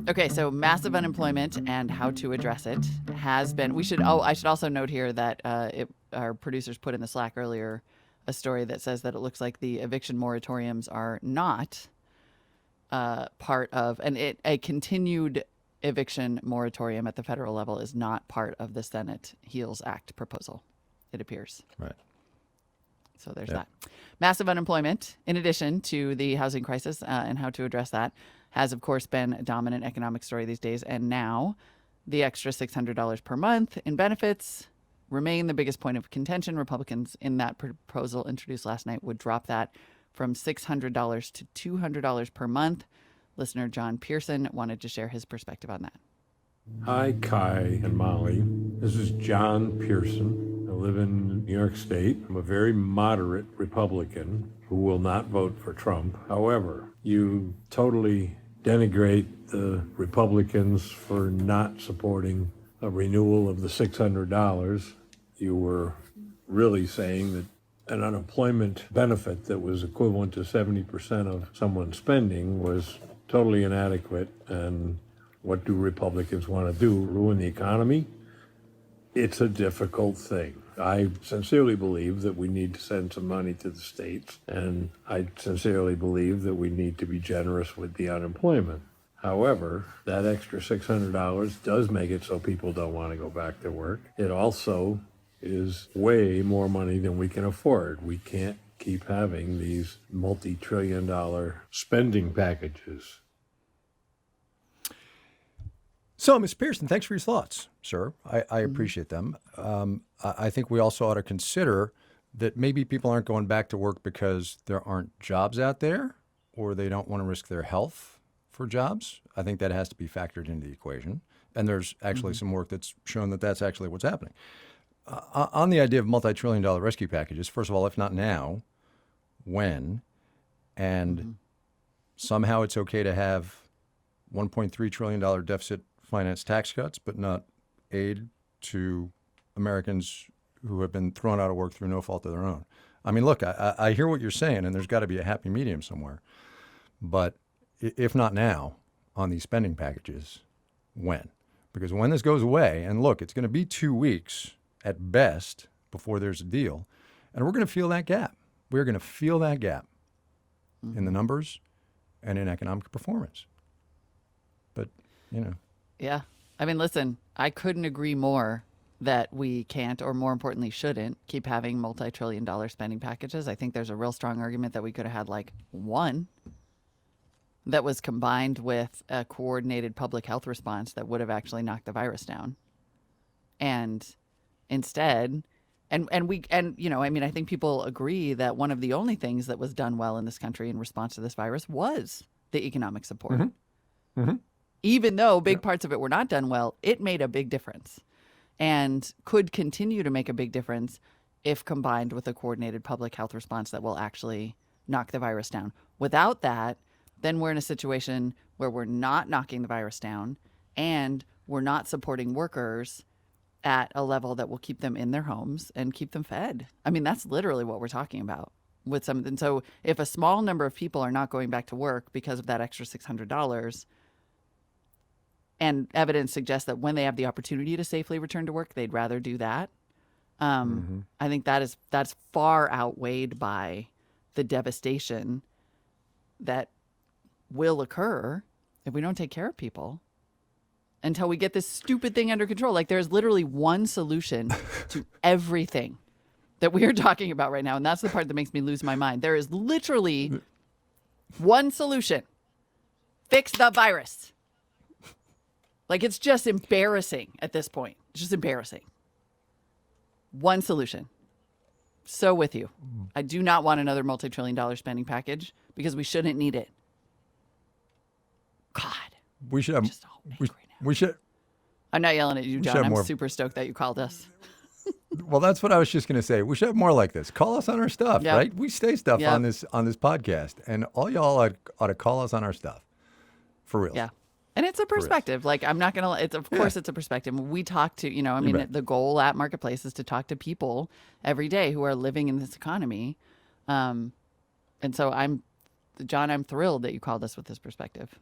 Okay, so massive unemployment and how to address it has been. I should also note here that our producers put in the Slack earlier a story that says that it looks like the eviction moratoriums are not part of, and a continued eviction moratorium at the federal level is not part of the Senate HEALS Act proposal, it appears. Right. So there's that. Massive unemployment, in addition to the housing crisis and how to address that, has, of course, been a dominant economic story these days. And now the extra $600 per month in benefits remain the biggest point of contention. Republicans in that proposal introduced last night would drop that from $600 to $200 per month. Listener John Pearson wanted to share his perspective on that. Hi, Kai and Molly. This is John Pearson. I live in New York State. I'm a very moderate Republican who will not vote for Trump. However, you totally denigrate the Republicans for not supporting a renewal of the $600. You were really saying that an unemployment benefit that was equivalent to 70% of someone's spending was totally inadequate. And what do Republicans want to do? Ruin the economy? It's a difficult thing. I sincerely believe that we need to send some money to the states, and I sincerely believe that we need to be generous with the unemployment. However, that extra $600 does make it so people don't want to go back to work. It also is way more money than we can afford. We can't keep having these multi-trillion-dollar spending packages. So, Mr. Pearson, thanks for your thoughts, sir. I appreciate them. I think we also ought to consider that maybe people aren't going back to work because there aren't jobs out there or they don't want to risk their health for jobs. I think that has to be factored into the equation. And there's actually some work that's shown that that's actually what's happening. On the idea of multi-trillion-dollar rescue packages, first of all, if not now, when? And somehow it's okay to have $1.3 trillion deficit finance tax cuts, but not aid to Americans who have been thrown out of work through no fault of their own. I mean, look, I hear what you're saying, and there's got to be a happy medium somewhere. But if not now, on these spending packages, when? Because when this goes away, and look, it's going to be 2 weeks at best before there's a deal, and we're going to feel that gap. We're going to feel that gap in the numbers and in economic performance. But, you know. Yeah. I mean, listen, I couldn't agree more that we can't, or more importantly, shouldn't keep having multi-trillion-dollar spending packages. I think there's a real strong argument that we could have had like one that was combined with a coordinated public health response that would have actually knocked the virus down. And instead, and you know, I mean, I think people agree that one of the only things that was done well in this country in response to this virus was the economic support. Even though big parts of it were not done well, it made a big difference and could continue to make a big difference if combined with a coordinated public health response that will actually knock the virus down. Without that, then we're in a situation where we're not knocking the virus down and we're not supporting workers at a level that will keep them in their homes and keep them fed. I mean, that's literally what we're talking about with something. So if a small number of people are not going back to work because of that extra $600, and evidence suggests that when they have the opportunity to safely return to work, they'd rather do that. I think that's far outweighed by the devastation that will occur if we don't take care of people until we get this stupid thing under control. Like, there's literally one solution to everything that we are talking about right now, and that's the part that makes me lose my mind. There is literally one solution: fix the virus. Like, it's just embarrassing at this point. It's just embarrassing. One solution. So with you. I do not want another multi-trillion-dollar spending package because we shouldn't need it. God. We should have. Just all angry now. We should. I'm not yelling at you, John. I'm super stoked that you called us. Well, that's what I was just going to say. We should have more like this. Call us on our stuff, right? We say stuff on this podcast, and all y'all ought to call us on our stuff. For real. Yeah. And it's a perspective. Like, I'm not going to, it's, of course, it's a perspective. We talk to, you know, I mean, the goal at Marketplace is to talk to people every day who are living in this economy. And so John, I'm thrilled that you called us with this perspective.